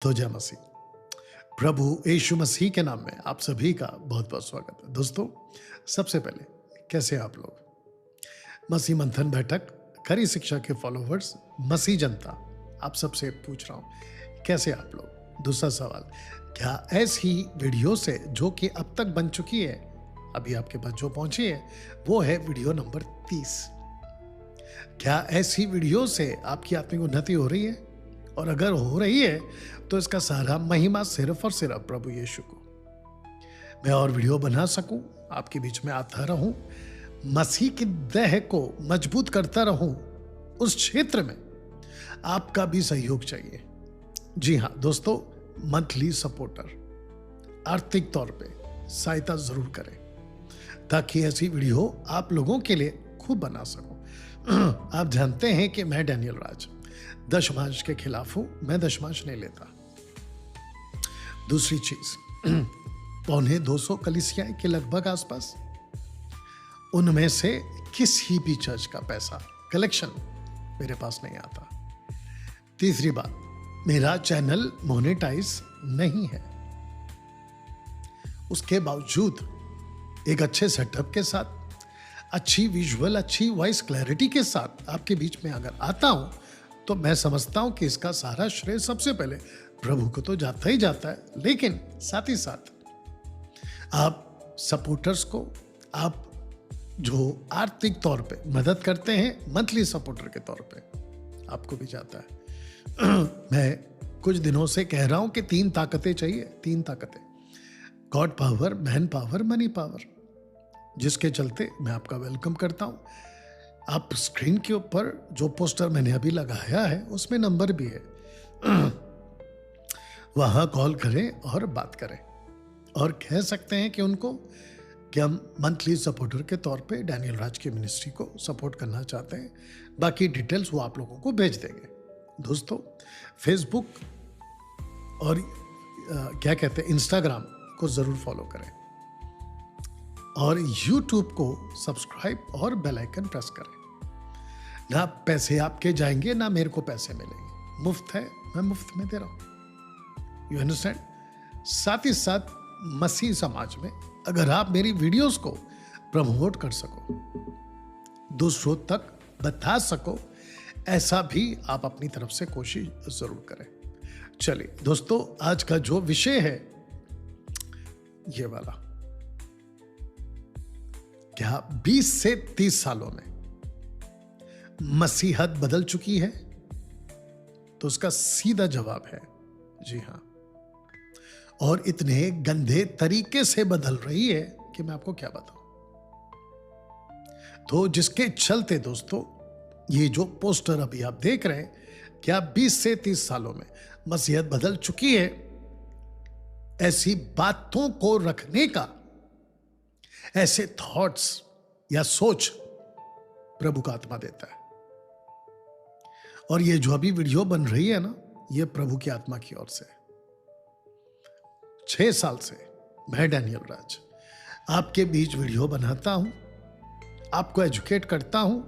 तो जय मसीह। प्रभु यीशु मसीह के नाम में आप सभी का बहुत बहुत स्वागत है। दोस्तों, सबसे पहले कैसे हैं आप लोग? मसीह मंथन बैठक खरी शिक्षा के फॉलोवर्स, मसीह जनता, आप सबसे पूछ रहा हूं, कैसे आप लोग? दूसरा सवाल, क्या ऐसी वीडियो से जो कि अब तक बन चुकी है, अभी आपके पास जो पहुंची है वो है वीडियो नंबर 30, क्या ऐसी वीडियो से आपकी आत्मिक उन्नति हो रही है? और अगर हो रही है तो इसका सारा महिमा सिर्फ और सिर्फ प्रभु यीशु को। मैं और वीडियो बना सकूं, आपके बीच में आता रहूं, मसीह की देह को मजबूत करता रहूं, उस क्षेत्र में आपका भी सहयोग चाहिए। जी हां दोस्तों, मंथली सपोर्टर आर्थिक तौर पे सहायता जरूर करें ताकि ऐसी वीडियो आप लोगों के लिए खूब बना सकूं। आप जानते हैं कि मैं डैनियल राज दशमांश के खिलाफ हूं, मैं दशमांश नहीं लेता। दूसरी चीज, 250 कलीसियाएं के लगभग आसपास, उनमें से किसी भी चर्च का पैसा कलेक्शन मेरे पास नहीं आता। तीसरी बात, मेरा चैनल मोनेटाइज नहीं है, उसके बावजूद एक अच्छे सेटअप के साथ, अच्छी विजुअल, अच्छी वॉइस क्लैरिटी के साथ आपके बीच में अगर आता हूं तो मैं समझता हूं कि इसका सारा श्रेय सबसे पहले प्रभु को तो जाता ही जाता है, लेकिन साथ ही साथ आप सपोर्टर्स को, आप जो आर्थिक तौर पे मदद करते हैं मंथली सपोर्टर के तौर पे, आपको भी जाता है। मैं कुछ दिनों से कह रहा हूं कि 3 ताकतें चाहिए, 3 ताकतें, God power, man power, money power, जिसके चलते मैं आपका वेलकम करता हूं। आप स्क्रीन के ऊपर जो पोस्टर मैंने अभी लगाया है उसमें नंबर भी है, वहां कॉल करें और बात करें और कह सकते हैं कि उनको कि हम मंथली सपोर्टर के तौर पे डैनियल राज की मिनिस्ट्री को सपोर्ट करना चाहते हैं। बाकी डिटेल्स वो आप लोगों को भेज देंगे। दोस्तों, फेसबुक और क्या कहते हैं, इंस्टाग्राम को जरूर फॉलो करें और यूट्यूब को सब्सक्राइब और बेल आइकन प्रेस करें। ना पैसे आपके जाएंगे, ना मेरे को पैसे मिलेंगे, मुफ्त है, मैं मुफ्त में दे रहा हूं। You understand? साथ ही साथ मसीह समाज में अगर आप मेरी वीडियोस को प्रमोट कर सको, दूसरों तक बता सको, ऐसा भी आप अपनी तरफ से कोशिश जरूर करें। चलिए दोस्तों, आज का जो विषय है ये वाला, क्या 20 से 30 सालों में मसीहत बदल चुकी है? तो उसका सीधा जवाब है जी हां, और इतने गंदे तरीके से बदल रही है कि मैं आपको क्या बताऊं। तो जिसके चलते दोस्तों, ये जो पोस्टर अभी आप देख रहे हैं, क्या 20 से 30 सालों में मसीहत बदल चुकी है, ऐसी बातों को रखने का, ऐसे थॉट्स या सोच प्रभु का आत्मा देता है। और ये जो अभी वीडियो बन रही है ना, ये प्रभु की आत्मा की ओर से। 6 साल से मैं डैनियल राज आपके बीच वीडियो बनाता हूं, आपको एजुकेट करता हूं,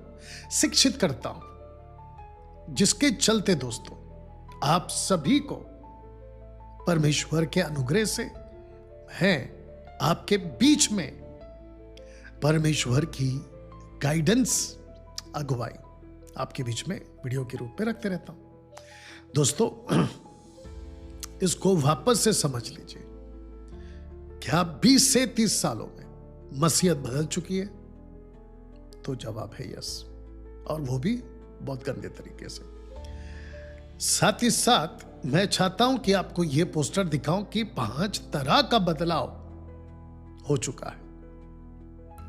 शिक्षित करता हूं, जिसके चलते दोस्तों आप सभी को परमेश्वर के अनुग्रह से मैं आपके बीच में परमेश्वर की गाइडेंस, अगुवाई आपके बीच में वीडियो के रूप में रखते रहता हूं। दोस्तों, इसको वापस से समझ लीजिए, क्या 20 से 30 सालों में मसीहत बदल चुकी है? तो जवाब है यस, और वो भी बहुत गंदे तरीके से। साथ ही साथ मैं चाहता हूं कि आपको यह पोस्टर दिखाऊं कि 5 तरह का बदलाव हो चुका है।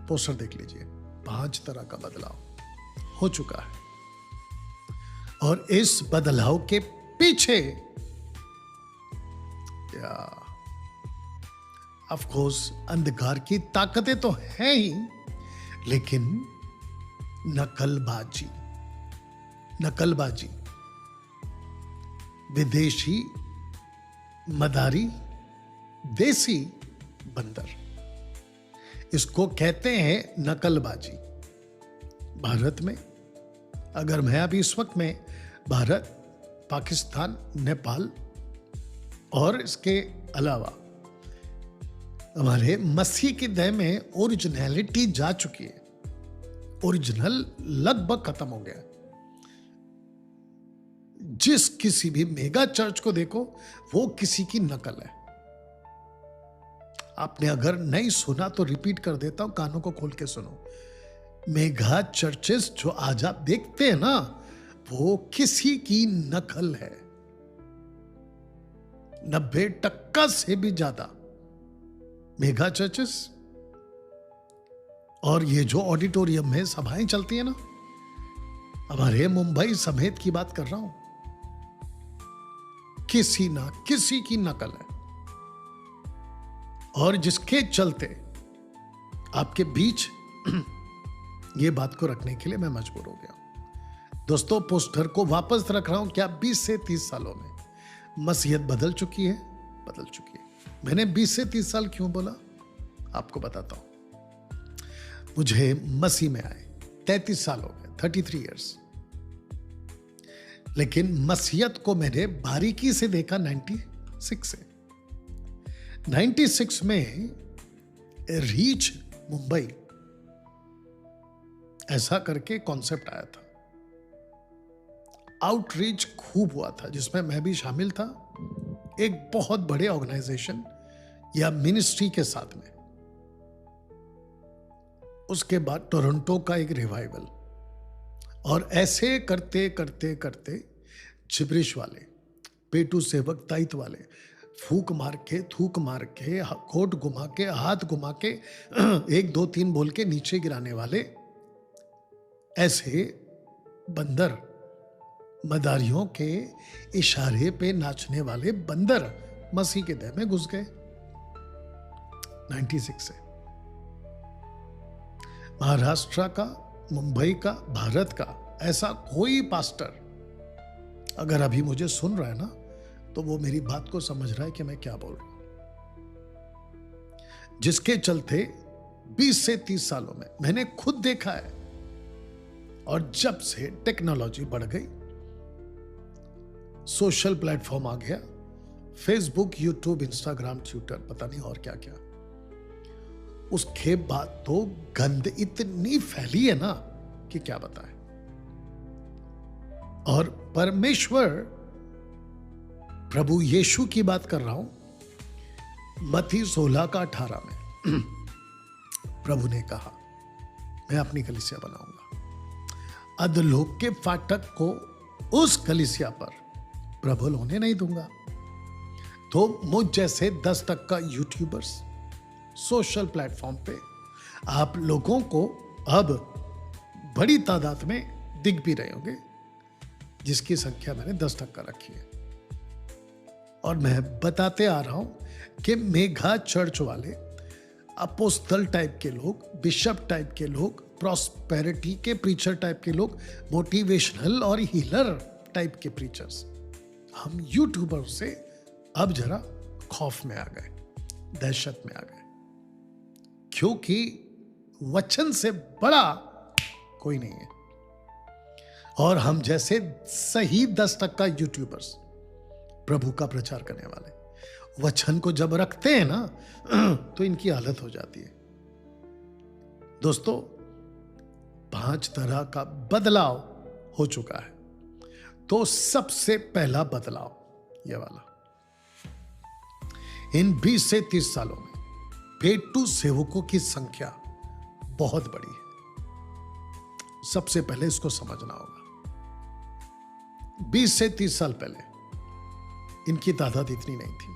पोस्टर देख लीजिए, 5 तरह का बदलाव हो चुका है, और इस बदलाव के पीछे ऑफ कोर्स अंधकार की ताकतें तो हैं ही, लेकिन नकलबाजी, विदेशी मदारी, देसी बंदर, इसको कहते हैं नकलबाजी। भारत में अगर मैं अभी इस वक्त में भारत, पाकिस्तान, नेपाल और इसके अलावा हमारे मसीह की देह में ओरिजिनलिटी जा चुकी है, ओरिजिनल लगभग खत्म हो गया है। जिस किसी भी मेगा चर्च को देखो वो किसी की नकल है। आपने अगर नहीं सुना तो रिपीट कर देता हूं, कानों को खोल के सुनो। मेगा चर्चेस जो आज आप देखते हैं ना, वो किसी की नकल है। 90% से भी ज्यादा मेगा चर्चेस और ये जो ऑडिटोरियम में सभाएं चलती है ना, हमारे मुंबई समेत की बात कर रहा हूं, किसी ना किसी की नकल है। और जिसके चलते आपके बीच ये बात को रखने के लिए मैं मजबूर हो गया। दोस्तों, पोस्टर को वापस रख रहा हूं। क्या 20 से 30 सालों में मसीहत बदल चुकी है? बदल चुकी है। मैंने 20 से 30 साल क्यों बोला, आपको बताता हूं। मुझे मसीह में आए 33 साल हो गए, 33 इयर्स। लेकिन मसीहत को मैंने बारीकी से देखा 96 से। 96 में रीच मुंबई ऐसा करके कॉन्सेप्ट आया था। आउटरीच खूब हुआ था, जिसमें मैं भी शामिल था, एक बहुत बड़े ऑर्गेनाइजेशन या मिनिस्ट्री के साथ में। उसके बाद टोरंटो का एक रिवाइवल, और ऐसे करते करते करते जिब्रिश वाले, पेटू सेवक दायित्व वाले, फूक मार के, थूक मार के, कोट घुमा के, हाथ घुमा के, 1 2 3 बोल के नीचे गिराने वाले, ऐसे बंदर, मदारियों के इशारे पे नाचने वाले बंदर मसीह के देह में घुस गए 96 से। महाराष्ट्र का, मुंबई का, भारत का ऐसा कोई पास्टर अगर अभी मुझे सुन रहा है ना, तो वो मेरी बात को समझ रहा है कि मैं क्या बोल रहा हूं। जिसके चलते 20 से 30 सालों में मैंने खुद देखा है। और जब से टेक्नोलॉजी बढ़ गई, सोशल प्लेटफॉर्म आ गया, फेसबुक, यूट्यूब, इंस्टाग्राम, ट्विटर, पता नहीं और क्या क्या, उसके बाद तो गंद इतनी फैली है ना कि क्या बताएं। और परमेश्वर, प्रभु यीशु की बात कर रहा हूं, मत्ती 16 का 18 में प्रभु ने कहा, मैं अपनी कलीसिया बनाऊंगा, अधलोक के फाटक को उस कलीसिया पर प्रबल होने नहीं दूंगा। तो मुझ जैसे 10 तक का यूट्यूबर्स सोशल प्लेटफॉर्म पे आप लोगों को अब बड़ी तादाद में दिख भी रहे होंगे, जिसकी संख्या मैंने 10 तक का रखी है। और मैं बताते आ रहा हूं कि मेगा चर्च वाले, अपोस्तल टाइप के लोग, बिशप टाइप के लोग, प्रॉस्पेरिटी के प्रीचर टाइप के लोग, मोटिवेशनल और हीलर टाइप के प्रीचर्स, हम यूट्यूबर से अब जरा खौफ में आ गए, दहशत में आ गए, क्योंकि वचन से बड़ा कोई नहीं है। और हम जैसे सही 10 तक का यूट्यूबर्स, प्रभु का प्रचार करने वाले, वचन को जब रखते हैं ना, तो इनकी हालत हो जाती है। दोस्तों, 5 तरह का बदलाव हो चुका है। तो सबसे पहला बदलाव ये वाला, इन 20 से 30 सालों में पेटू सेवकों की संख्या बहुत बड़ी है। सबसे पहले इसको समझना होगा। 20 से 30 साल पहले इनकी तादाद इतनी नहीं थी,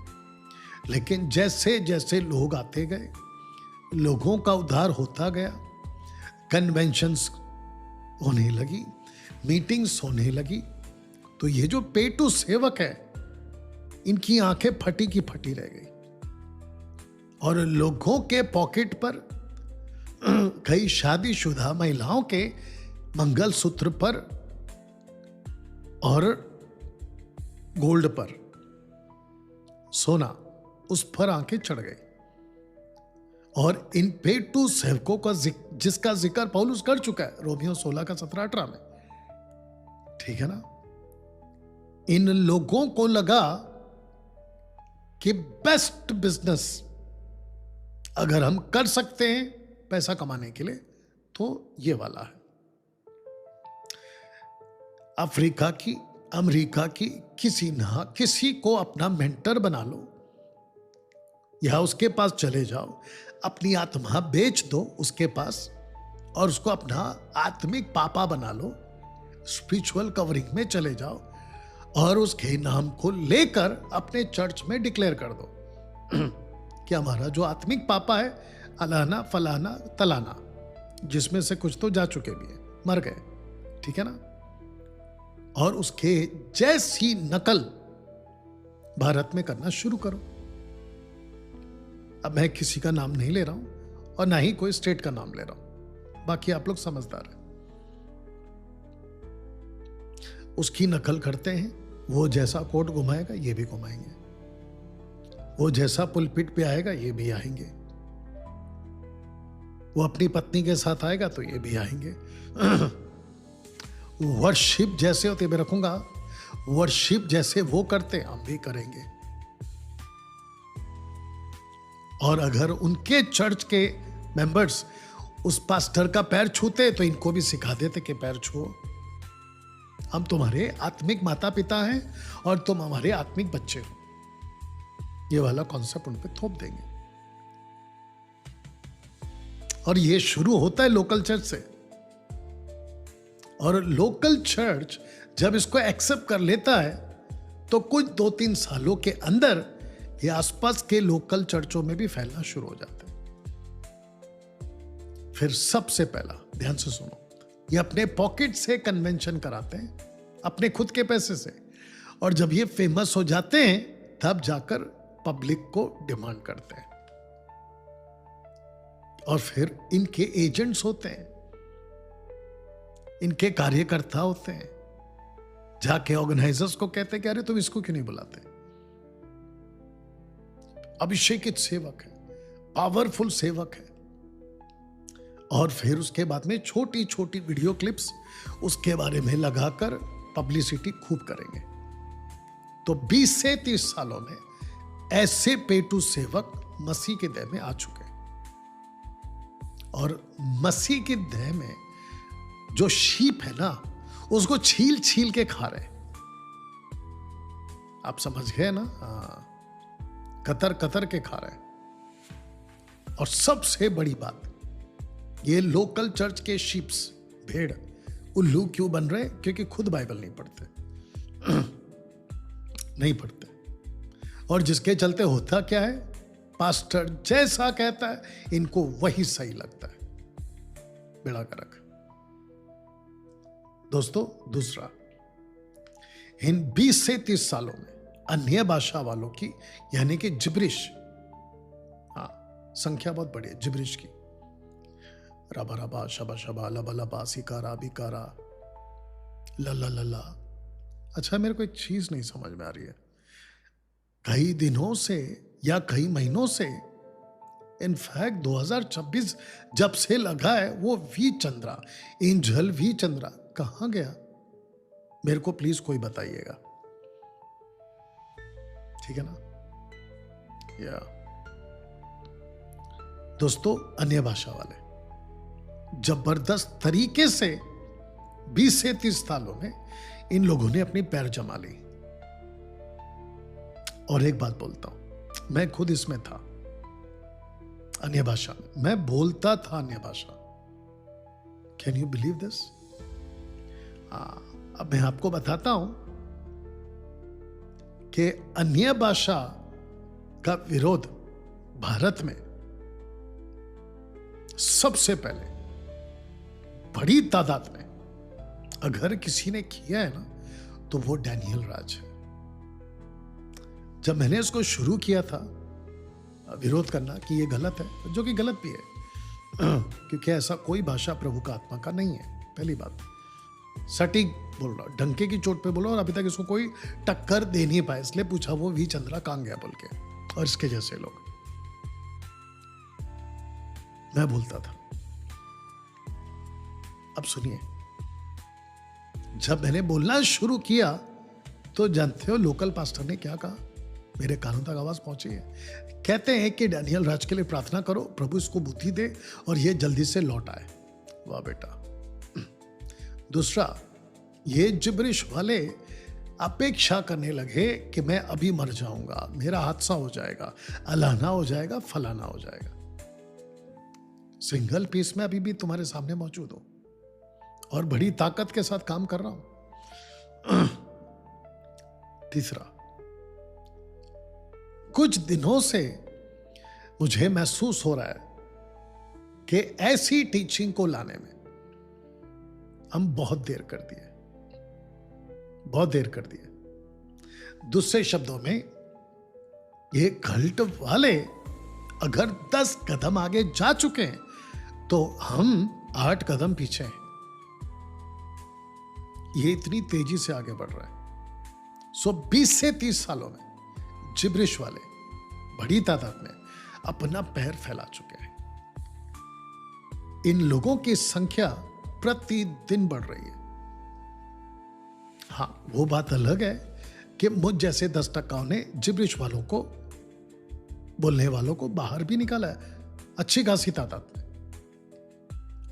लेकिन जैसे जैसे लोग आते गए, लोगों का उद्धार होता गया, कन्वेंशंस होने लगी, मीटिंग्स होने लगी, तो ये जो पेटू सेवक है, इनकी आंखें फटी की फटी रह गई। और लोगों के पॉकेट पर, कई शादीशुदा महिलाओं के मंगलसूत्र पर और गोल्ड पर, सोना, उस पर आंखें चढ़ गई। और इन पेटू सेवकों का जिसका जिक्र पौलुस कर चुका है रोमियो 16 का 17-18 में, ठीक है ना। इन लोगों को लगा कि बेस्ट बिजनेस अगर हम कर सकते हैं पैसा कमाने के लिए तो ये वाला है। अफ्रीका की, अमेरिका की किसी को अपना मेंटर बना लो या उसके पास चले जाओ, अपनी आत्मा बेच दो उसके पास और उसको अपना आत्मिक पापा बना लो, स्पिरिचुअल कवरिंग में चले जाओ और उसके नाम को लेकर अपने चर्च में डिक्लेयर कर दो कि हमारा जो आत्मिक पापा है अलाना फलाना तलाना, जिसमें से कुछ तो जा चुके भी हैं, मर गए, ठीक है ना, और उसके जैसी नकल भारत में करना शुरू करो। अब मैं किसी का नाम नहीं ले रहा हूं और ना ही कोई स्टेट का नाम ले रहा हूं, बाकी आप लोग समझदार हैं। उसकी नकल करते हैं, वो जैसा कोट घुमाएगा ये भी घुमाएंगे, वो जैसा पुलपिट पे आएगा ये भी आएंगे, वो अपनी पत्नी के साथ आएगा तो ये भी आएंगे। वर्शिप जैसे होते मैं रखूंगा, वर्शिप जैसे वो करते हम भी करेंगे। और अगर उनके चर्च के मेंबर्स उस पास्टर का पैर छूते तो इनको भी सिखा देते कि पैर छुओ, हम तुम्हारे आत्मिक माता पिता हैं और तुम हमारे आत्मिक बच्चे हो। ये वाला कॉन्सेप्ट उन पे थोप देंगे। और ये शुरू होता है लोकल चर्च से, और लोकल चर्च जब इसको एक्सेप्ट कर लेता है तो कुछ 2-3 सालों के अंदर ये आसपास के लोकल चर्चों में भी फैलना शुरू हो जाता है। फिर सबसे पहला ध्यान से सुनो, ये अपने पॉकेट से कन्वेंशन कराते हैं, अपने खुद के पैसे से, और जब ये फेमस हो जाते हैं तब जाकर पब्लिक को डिमांड करते हैं। और फिर इनके एजेंट्स होते हैं, इनके कार्यकर्ता होते हैं, जाके ऑर्गेनाइजर्स को कहते हैं कि अरे तुम इसको क्यों नहीं बुलाते, अभिषेकित सेवक है, पावरफुल सेवक है। और फिर उसके बाद में छोटी छोटी वीडियो क्लिप्स उसके बारे में लगाकर पब्लिसिटी खूब करेंगे। तो 20 से 30 सालों में ऐसे पेटू सेवक मसीह के देह में आ चुके हैं, और मसीह की देह में जो शीप है ना उसको छील छील के खा रहे। आप समझ गए ना? कतर कतर के खा रहे। और सबसे बड़ी बात, ये लोकल चर्च के शीप्स, भेड़, उल्लू क्यों बन रहे? क्योंकि खुद बाइबल नहीं पढ़ते नहीं पढ़ते। और जिसके चलते होता क्या है, पास्टर जैसा कहता है इनको वही सही लगता है। बेड़ा गर्क। दोस्तों, दूसरा, इन 20 से 30 सालों में अन्य भाषा वालों की, यानी कि जिब्रिश, संख्या बहुत बड़ी है जिब्रिश की, रबा रबा शबा शबा लबा लबा सिकारा बिकारा लल्ला लल्ला। अच्छा, मेरे को एक चीज नहीं समझ में आ रही है, कई दिनों से या कई महीनों से, इनफैक्ट 2026 जब से लगा है, वो V Chandra, Angel V Chandra कहां गया? मेरे को प्लीज कोई बताइएगा, ठीक है ना? या दोस्तों, अन्य भाषा वाले जबरदस्त तरीके से 20 से 30 सालों में इन लोगों ने अपनी पैर जमा ली। और एक बात बोलता हूं, मैं खुद इसमें था, अन्य भाषा में मैं बोलता था, अन्य भाषा। Can you believe this? अब मैं आपको बताता हूं कि अन्य भाषा का विरोध भारत में सबसे पहले बड़ी तादाद में अगर किसी ने किया है ना, तो वो डैनियल राज है। जब मैंने इसको शुरू किया था विरोध करना कि ये गलत है, जो कि गलत भी है, क्योंकि ऐसा कोई भाषा प्रभु का आत्मा का नहीं है। पहली बात, सटीक बोल रहा, डंके की चोट पे बोलो, और अभी तक इसको कोई टक्कर दे नहीं पाया, इसलिए पूछा वो वी चंद्रा कहां गया बोल के। और इसके जैसे लोग, मैं बोलता था। अब सुनिए, जब मैंने बोलना शुरू किया तो जानते हो लोकल पास्टर ने क्या कहा? मेरे कानों तक आवाज पहुंची है। कहते हैं कि डैनियल राज के लिए प्रार्थना करो, प्रभु इसको बुद्धि दे और ये जल्दी से लौट आए। वाह बेटा। दूसरा, ये जिब्रिश वाले अपेक्षा करने लगे कि मैं अभी मर जाऊंगा, मेरा हादसा हो जाएगा, अलाना हो जाएगा, फलाना हो जाएगा। सिंगल पीस में अभी भी तुम्हारे सामने मौजूद हो और बड़ी ताकत के साथ काम कर रहा हूं। तीसरा, कुछ दिनों से मुझे महसूस हो रहा है कि ऐसी टीचिंग को लाने में हम बहुत देर कर दिए, बहुत देर कर दिए। दूसरे शब्दों में, ये कल्ट वाले अगर 10 कदम आगे जा चुके हैं तो हम 8 कदम पीछे हैं। ये इतनी तेजी से आगे बढ़ रहा है। 20 से 30 सालों में जिब्रिश वाले बड़ी तादाद में अपना पैर फैला चुके हैं। इन लोगों की संख्या प्रतिदिन बढ़ रही है। हाँ, वो बात अलग है कि मुझ जैसे 10% ने जिब्रिश वालों को, बोलने वालों को बाहर भी निकाला है, अच्छी खासी तादाद में।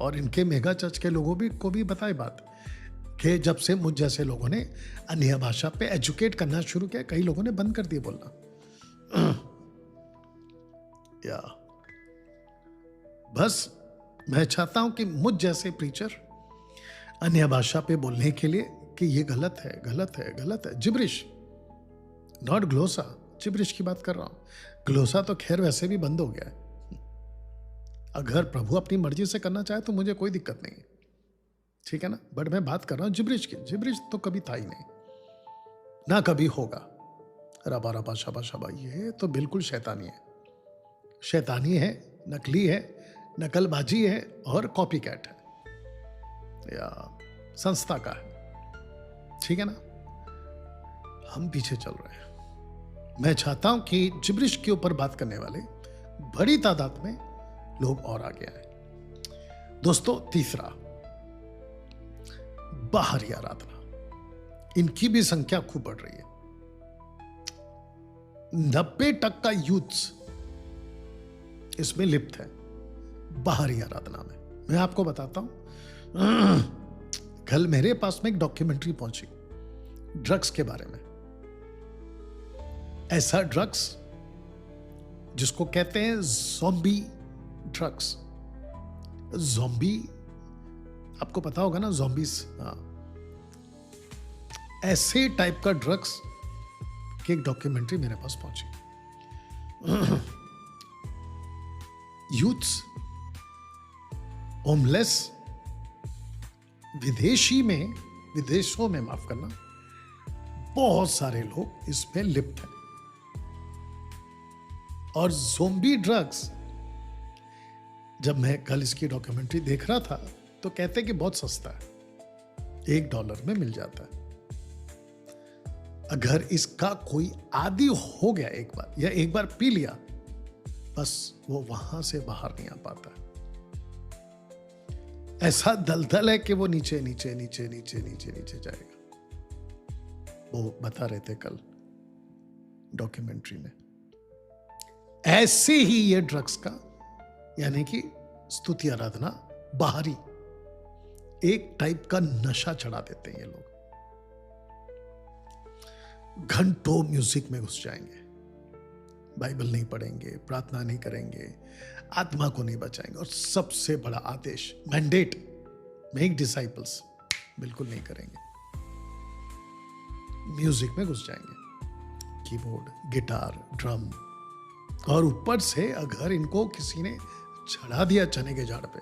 और इनके मेगा चर्च के लोगों को भी बताए बात कि जब से मुझ जैसे लोगों ने अन्य भाषा पे एजुकेट करना शुरू किया, कई लोगों ने बंद कर दिया बोलना। या बस मैं चाहता हूं कि मुझ जैसे प्रीचर अन्य भाषा पे बोलने के लिए कि ये गलत है, गलत है, गलत है। जिब्रिश, नॉट ग्लोसा, जिब्रिश की बात कर रहा हूं। ग्लोसा तो खैर वैसे भी बंद हो गया है। अगर प्रभु अपनी मर्जी से करना चाहे तो मुझे कोई दिक्कत नहीं है, ठीक है ना। बट मैं बात कर रहा हूं जिब्रिश की। जिब्रिश तो कभी था ही नहीं, ना कभी होगा। रबा रबा शबा शबा, ये तो बिल्कुल शैतानी है, शैतानी है, नकली है, नकलबाजी है और कॉपी कैट है या संस्था का है, ठीक है ना। हम पीछे चल रहे हैं। मैं चाहता हूं कि जिब्रिश के ऊपर बात करने वाले बड़ी तादाद में लोग और आगे आए। दोस्तों, तीसरा, बाहरी आराधना। इनकी भी संख्या खूब बढ़ रही है। 90% यूथ्स इसमें लिप्त है, बाहरी आराधना में। मैं आपको बताता हूं, कल मेरे पास में एक डॉक्यूमेंट्री पहुंची ड्रग्स के बारे में। ऐसा ड्रग्स जिसको कहते हैं ज़ॉम्बी ड्रग्स। ज़ॉम्बी, आपको पता होगा ना, ज़ॉम्बीज। हाँ, ऐसे टाइप का ड्रग्स की एक डॉक्यूमेंट्री मेरे पास पहुंची। यूथ्स, होमलेस, विदेशों में माफ करना, बहुत सारे लोग इसमें लिप्त हैं। और ज़ॉम्बी ड्रग्स, जब मैं कल इसकी डॉक्यूमेंट्री देख रहा था तो कहते हैं कि बहुत सस्ता है, $1 में मिल जाता है। अगर इसका कोई आदी हो गया एक बार, या एक बार पी लिया, बस वो वहां से बाहर नहीं आ पाता। ऐसा दलदल है कि वो नीचे नीचे नीचे नीचे नीचे नीचे जाएगा। वो बता रहे थे कल डॉक्यूमेंट्री में। ऐसे ही ये ड्रग्स का, यानी कि स्तुति आराधना, बाहरी एक टाइप का नशा चढ़ा देते हैं ये लोग। घंटों म्यूजिक में घुस जाएंगे, बाइबल नहीं पढ़ेंगे, प्रार्थना नहीं करेंगे, आत्मा को नहीं बचाएंगे, और सबसे बड़ा आदेश, मैंडेट, मेक डिसाइपल्स, बिल्कुल नहीं करेंगे। म्यूजिक में घुस जाएंगे, कीबोर्ड, गिटार, ड्रम, और ऊपर से अगर इनको किसी ने चढ़ा दिया चने के झाड़ पे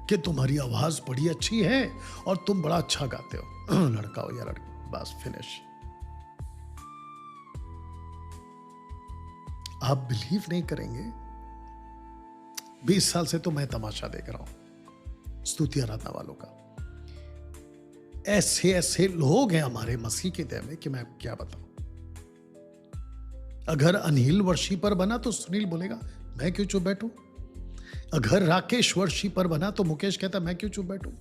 कि तुम्हारी आवाज बड़ी अच्छी है और तुम बड़ा अच्छा गाते हो, लड़का हो या लड़की, बस फिनिश। आप बिलीव नहीं करेंगे, 20 साल से तो मैं तमाशा देख रहा हूं स्तुति आराधना वालों का। ऐसे ऐसे लोग हैं हमारे मसीह के दया में कि मैं क्या बताऊं। अगर अनिल वर्षीपर बना तो सुनील बोलेगा मैं क्यों चुप बैठूं। अगर राकेश वर्षीपर बना तो मुकेश कहता मैं क्यों चुप बैठूं।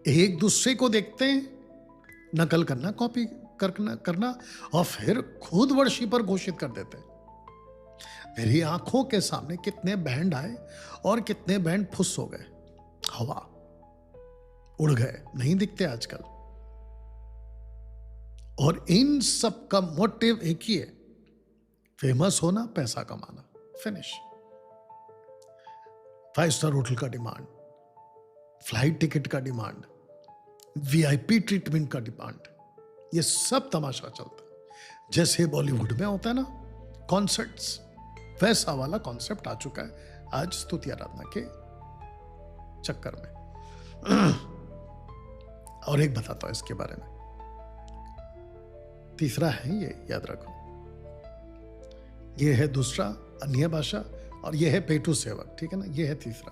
एक दूसरे को देखते हैं, नकल करना, कॉपी करना करना और फिर खुद वर्शिपर घोषित कर देते हैं। मेरी आंखों के सामने कितने बैंड आए और कितने बैंड फुस हो गए, हवा उड़ गए, नहीं दिखते आजकल। और इन सब का मोटिव एक ही है, फेमस होना, पैसा कमाना, फिनिश। 5 स्टार होटल का डिमांड, फ्लाइट टिकट का डिमांड, वीआईपी ट्रीटमेंट का डिमांड, ये सब तमाशा चलता है। जैसे बॉलीवुड में होता है ना कॉन्सर्ट्स, वैसा वाला कॉन्सेप्ट आ चुका है आज स्तुति आराधना के चक्कर में। और एक बताता हूं इसके बारे में, तीसरा है ये, याद रखो, ये है दूसरा अन्य भाषा और ये है पेटू सेवक, ठीक है ना, ये है तीसरा।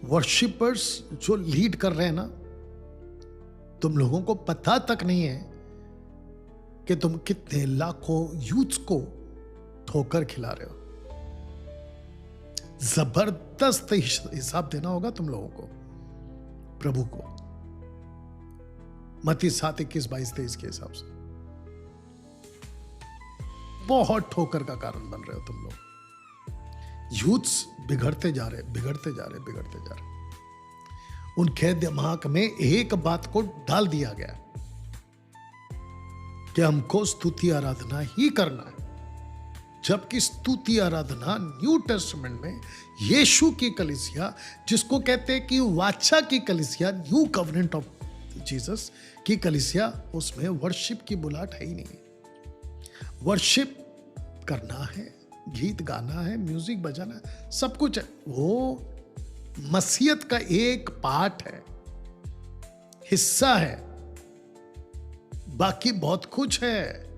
वर्शिपर्स जो लीड कर रहे हैं ना, तुम लोगों को पता तक नहीं है कि तुम कितने लाखों यूथ्स को ठोकर खिला रहे हो। जबरदस्त हिसाब देना होगा तुम लोगों को प्रभु को, मत्ती 7:21-22-23 के हिसाब से। बहुत ठोकर का कारण बन रहे हो तुम लोग। यूथ्स बिगड़ते जा रहे, बिगड़ते जा रहे, बिगड़ते जा रहे। उनके दिमाग में एक बात को डाल दिया गया कि हमको स्तुति आराधना ही करना है, जबकि स्तुति आराधना न्यू टेस्टामेंट में यीशु की कलीसिया, जिसको कहते हैं कि वाचा की कलीसिया, न्यू कवनेंट ऑफ जीसस की कलीसिया, उसमें वर्शिप की बुलाहट है ही नहीं। वर्शिप करना है, गीत गाना है, म्यूजिक बजाना है, सब कुछ है, वो मसीहत का एक पार्ट है, हिस्सा है, बाकी बहुत कुछ है।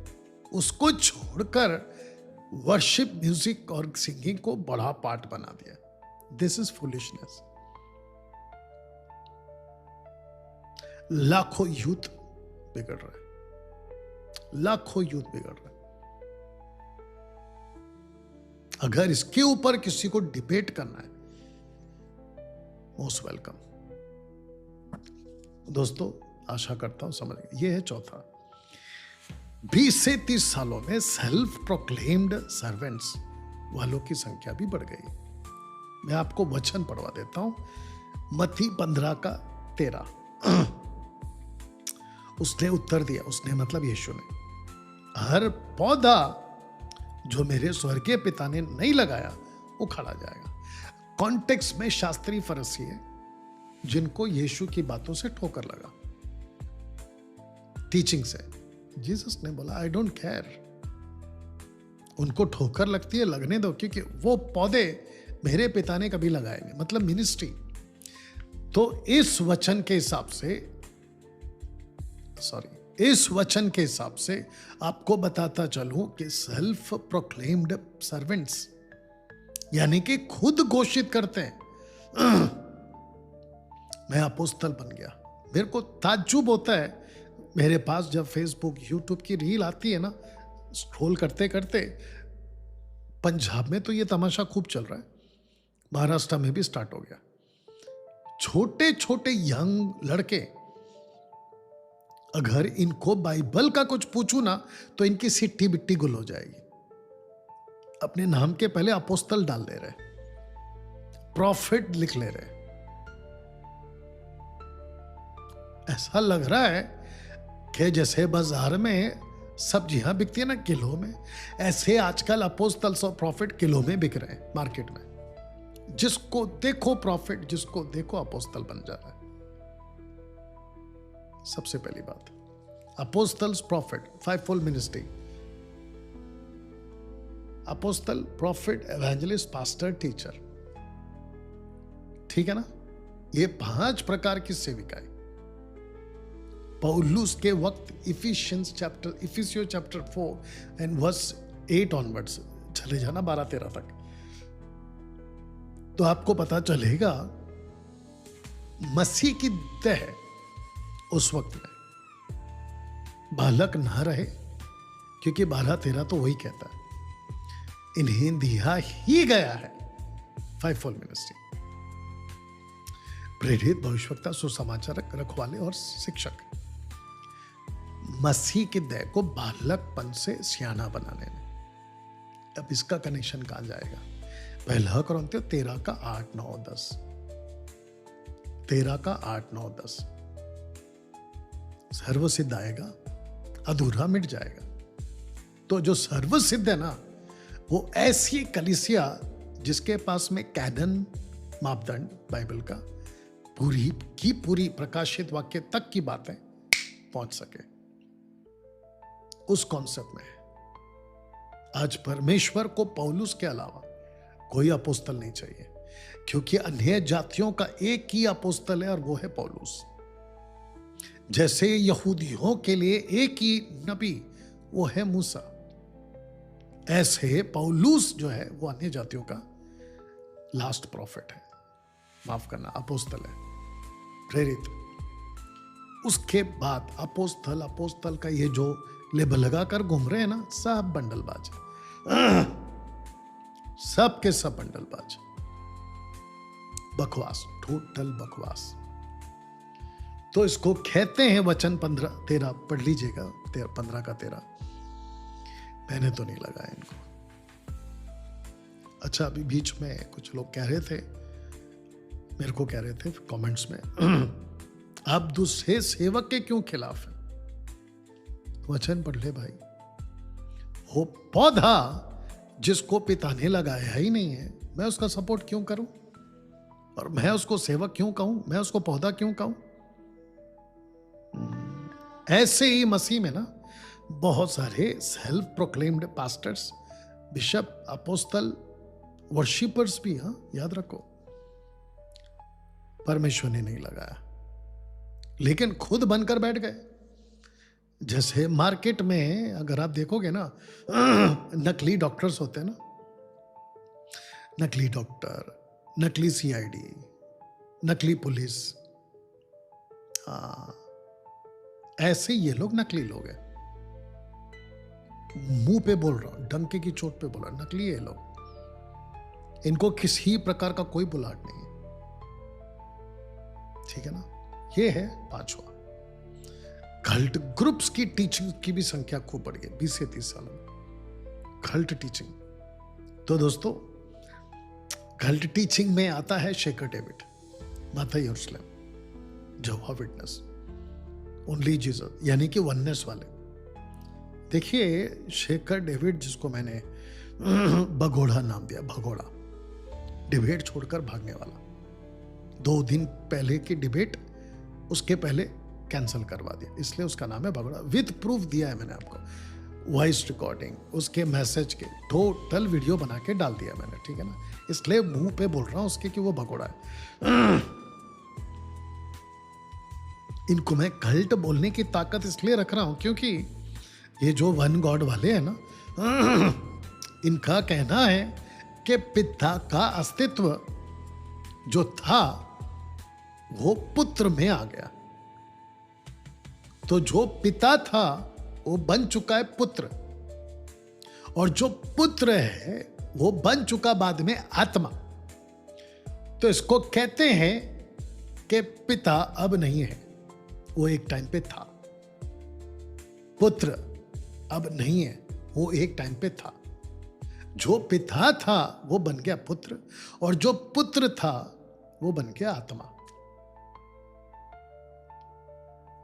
उसको छोड़कर वर्शिप, म्यूजिक और सिंगिंग को बड़ा पार्ट बना दिया। This is foolishness. लाखों यूथ बिगड़ रहे, लाखों यूथ बिगड़ रहे। अगर इसके ऊपर किसी को डिबेट करना है, मोस्ट वेलकम। दोस्तों, आशा करता हूं समझ गए। ये है चौथा। 20 से 30 सालों में सेल्फ प्रोक्लेम्ड सर्वेंट्स वालों की संख्या भी बढ़ गई। मैं आपको वचन पढ़वा देता हूं, मत्ती 15:13। उसने उत्तर दिया, उसने मतलब यीशु ने, हर पौधा जो मेरे स्वर्गीय पिता ने नहीं लगाया वो खड़ा जाएगा। कॉन्टेक्स्ट में शास्त्री फरीसी है जिनको यीशु की बातों से ठोकर लगा, टीचिंग से। जीसस ने बोला, आई डोंट केयर, उनको ठोकर लगती है, लगने दो, क्योंकि वो पौधे मेरे पिता ने कभी लगाए नहीं, मतलब मिनिस्ट्री। तो इस वचन के हिसाब से आपको बताता चलूं कि सेल्फ प्रोक्लेम्ड सर्वेंट्स यानी कि खुद घोषित करते हैं मैं अपोस्तल बन गया। मेरे को ताज्जुब होता है, मेरे पास जब फेसबुक, यूट्यूब की रील आती है ना, स्क्रॉल करते करते, पंजाब में तो ये तमाशा खूब चल रहा है, महाराष्ट्र में भी स्टार्ट हो गया। छोटे छोटे यंग लड़के, अगर इनको बाइबल का कुछ पूछू ना तो इनकी सिट्टी बिट्टी गुल हो जाएगी। अपने नाम के पहले अपोस्तल डाल दे रहे, प्रॉफिट लिख ले रहे। ऐसा लग रहा है कि जैसे बाजार में सब्जियां बिकती है ना किलो में, ऐसे आजकल अपोस्तल्स और प्रॉफिट किलो में बिक रहे हैं मार्केट में। जिसको देखो प्रॉफिट, जिसको देखो अपोस्तल बन जा रहा है। सबसे पहली बात, apostles, prophet, 5-fold ministry, apostle, prophet, evangelist, pastor, teacher, ठीक है ना, ये 5 प्रकार की सेविकाएं। पौलुस के वक्त इफिसियो चैप्टर 4 एंड वर्स 8 ऑनवर्ड्स चले जाना 12-13 तक, तो आपको पता चलेगा मसीह की देह उस वक्त में बालक ना रहे, क्योंकि 12-13 तो वही कहता है, इन्हें दिया ही गया है 5-fold मिनिस्ट्री। प्रेरित, भविष्यवक्ता, सुसमाचारक, रखवाले और शिक्षक मसीह के देह को बालकपन से सियाना बनाने में। अब इसका कनेक्शन कहां जाएगा? पहला कुरिन्थियों 13 का 8, 9, 10, 13 का 8, 9, 10। सर्व सिद्ध आएगा, अधूरा मिट जाएगा। तो जो सर्व सिद्ध है ना, वो ऐसी कलीसिया जिसके पास में कैनन मापदंड बाइबल का पूरी की पूरी प्रकाशित वाक्य तक की बातें पहुंच सके, उस कॉन्सेप्ट में है। आज परमेश्वर को पौलुस के अलावा कोई अपोस्तल नहीं चाहिए, क्योंकि अन्य जातियों का एक ही अपोस्तल है और वो है पौलुस। जैसे यहूदियों के लिए एक ही नबी वो है मूसा, ऐसे पौलुस जो है वो अन्य जातियों का लास्ट प्रॉफिट है, माफ करना, अपोस्तल है, प्रेरित। उसके बाद अपोस्तल का ये जो लेबल लगाकर घूम रहे हैं ना, सब बंडलबाज, सब के सब बंडलबाज, बकवास, टोटल बकवास। तो इसको कहते हैं वचन 15-13, पढ़ लीजिएगा, 15 का 13। मैंने तो नहीं लगाया इनको। अच्छा, अभी बीच में कुछ लोग कह रहे थे, मेरे को कह रहे थे कमेंट्स में, आप दूसरे सेवक के क्यों खिलाफ हैं? वचन पढ़ ले भाई। वो पौधा जिसको पिता ने लगाया ही नहीं है, मैं उसका सपोर्ट क्यों करूं? और मैं उसको सेवक क्यों कहूं? मैं उसको पौधा क्यों कहूं? ऐसे ही मसीह में ना बहुत सारे self proclaimed pastors, bishop, apostle, worshippers भी, हाँ याद रखो, परमेश्वर ने नहीं लगाया, लेकिन खुद बनकर बैठ गए। जैसे मार्केट में अगर आप देखोगे ना, नकली डॉक्टर्स होते हैं ना, नकली डॉक्टर, नकली सीआईडी, नकली पुलिस, हाँ ऐसे ये लोग नकली लोग हैं। मुंह पे बोल रहा हूं, डंके की चोट पे बोल रहा हूं, नकली है लोग। इनको किसी प्रकार का कोई बुलाहट नहीं है, ठीक है ना। ये है पांचवा। कल्ट ग्रुप्स की टीचिंग की भी संख्या खूब बढ़ गई 20 से 30 साल में, कल्ट टीचिंग। तो दोस्तों, कल्ट टीचिंग में आता है शेकर डेविड, माता यरूशलेम, यहोवा विटनेस, ओनली जीसस, यानी कि वननेस वाले। देखिए, शेकर डेविड, जिसको मैंने भगोड़ा नाम दिया, भगोड़ा, डिबेट छोड़कर भागने वाला, 2 दिन पहले की डिबेट उसके पहले कैंसिल करवा दिया, इसलिए उसका नाम है भगोड़ा। विद प्रूफ दिया है मैंने आपको, वॉइस रिकॉर्डिंग, उसके मैसेज के टोटल वीडियो बना के डाल दिया मैंने, ठीक है ना। इसलिए मुंह पे बोल रहा हूं उसके कि वो भगोड़ा है। इनको मैं कल्ट बोलने की ताकत इसलिए रख रहा हूं क्योंकि ये जो वन गॉड वाले हैं ना, इनका कहना है कि पिता का अस्तित्व जो था वो पुत्र में आ गया। तो जो पिता था वो बन चुका है पुत्र, और जो पुत्र है वो बन चुका बाद में आत्मा। तो इसको कहते हैं कि पिता अब नहीं है, वो एक टाइम पे था। पुत्र अब नहीं है, वो एक टाइम पे था। जो पिता था वो बन गया पुत्र, और जो पुत्र था वो बन गया आत्मा।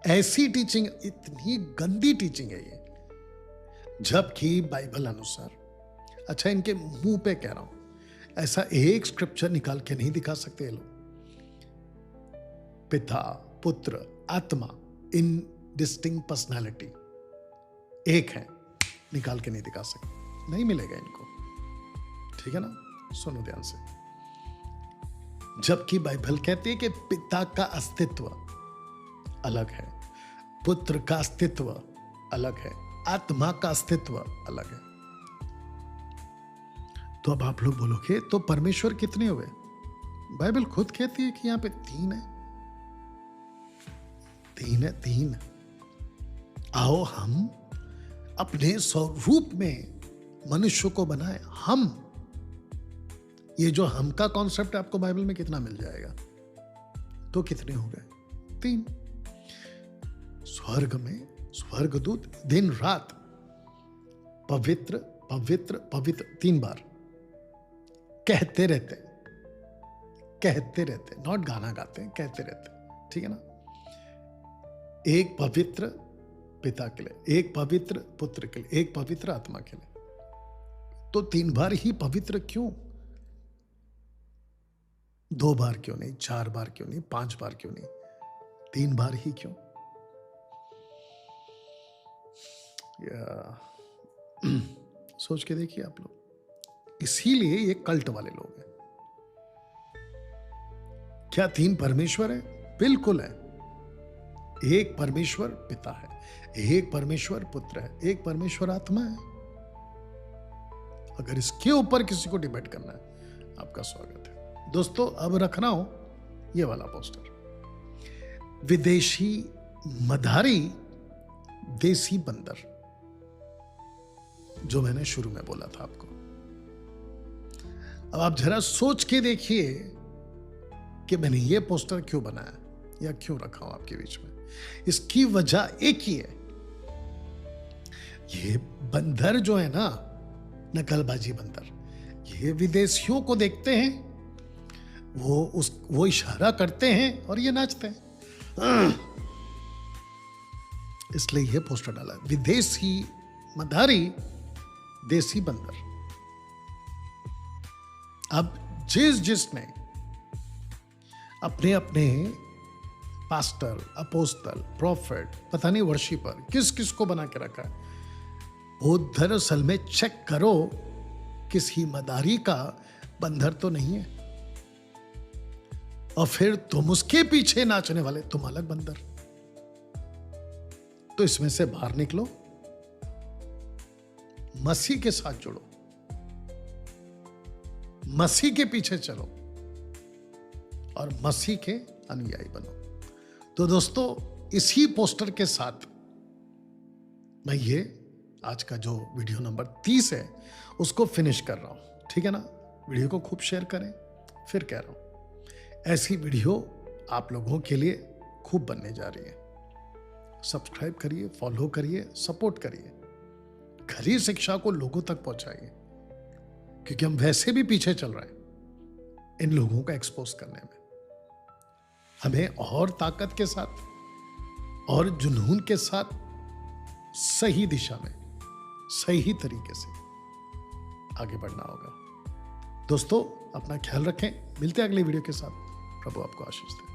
ऐसी टीचिंग, इतनी गंदी टीचिंग है ये, जबकि बाइबल अनुसार, अच्छा इनके मुंह पे कह रहा हूं, ऐसा एक स्क्रिप्चर निकाल के नहीं दिखा सकते ये लोग। पिता, पुत्र, आत्मा, इन डिस्टिंक्ट पर्सनालिटी एक है, निकाल के नहीं दिखा सकते, नहीं मिलेगा इनको, ठीक है ना। सुनो ध्यान से। जबकि बाइबल कहती है कि पिता का अस्तित्व अलग है, पुत्र का अस्तित्व अलग है, आत्मा का अस्तित्व अलग है। तो अब आप लोग बोलोगे तो परमेश्वर कितने हुए? बाइबल खुद कहती है कि यहां पे 3 है, 3 है, 3। आओ हम अपने स्वरूप में मनुष्य को बनाए। हम, ये जो हम का कॉन्सेप्ट आपको बाइबल में कितना मिल जाएगा? तो कितने हो गए? 3। स्वर्ग में स्वर्गदूत दिन रात पवित्र पवित्र पवित्र 3 बार कहते रहते, नॉट गाना गाते, कहते रहते, ठीक है ना। एक पवित्र पिता के लिए, एक पवित्र पुत्र के लिए, एक पवित्र आत्मा के लिए। तो 3 बार ही पवित्र क्यों? 2 बार क्यों नहीं? 4 बार क्यों नहीं? 5 बार क्यों नहीं? 3 बार ही क्यों? सोच के देखिए आप लोग। इसीलिए ये कल्ट वाले लोग हैं। क्या 3 परमेश्वर है? बिल्कुल है। एक परमेश्वर पिता है, एक परमेश्वर पुत्र है, एक परमेश्वर आत्मा है। अगर इसके ऊपर किसी को डिबेट करना है, आपका स्वागत है। दोस्तों, अब रखना हो ये वाला पोस्टर, विदेशी मधारी देसी बंदर, जो मैंने शुरू में बोला था आपको। अब आप जरा सोच के देखिए कि मैंने ये पोस्टर क्यों बनाया या क्यों रखा हूं आपके बीच में। इसकी वजह एक ही है, ये बंदर जो है ना, नकलबाजी बंदर, ये विदेशियों को देखते हैं, वो इशारा करते हैं और ये नाचते हैं। इसलिए ये पोस्टर डाला, विदेशी मधारी देसी बंदर। अब जिसने अपने अपने पास्टर, अपोस्तल, प्रॉफिट, पता नहीं वर्शिपर, किस को बना के रखा है, वो दरअसल में चेक करो, किसी मदारी का बंदर तो नहीं है। और फिर तुम उसके पीछे नाचने वाले, तुम अलग बंदर। तो इसमें से बाहर निकलो, मसीह के साथ जुड़ो, मसीह के पीछे चलो और मसीह के अनुयायी बनो। तो दोस्तों, इसी पोस्टर के साथ मैं ये आज का जो वीडियो नंबर 30 है उसको फिनिश कर रहा हूं, ठीक है ना। वीडियो को खूब शेयर करें। फिर कह रहा हूं, ऐसी वीडियो आप लोगों के लिए खूब बनने जा रही है। सब्सक्राइब करिए, फॉलो करिए, सपोर्ट करिए, खरी शिक्षा को लोगों तक पहुंचाइए, क्योंकि हम वैसे भी पीछे चल रहे हैं इन लोगों को एक्सपोज करने में। हमें और ताकत के साथ और जुनून के साथ सही दिशा में, सही तरीके से आगे बढ़ना होगा। दोस्तों, अपना ख्याल रखें। मिलते हैं अगले वीडियो के साथ। प्रभु आपको आशीष दे।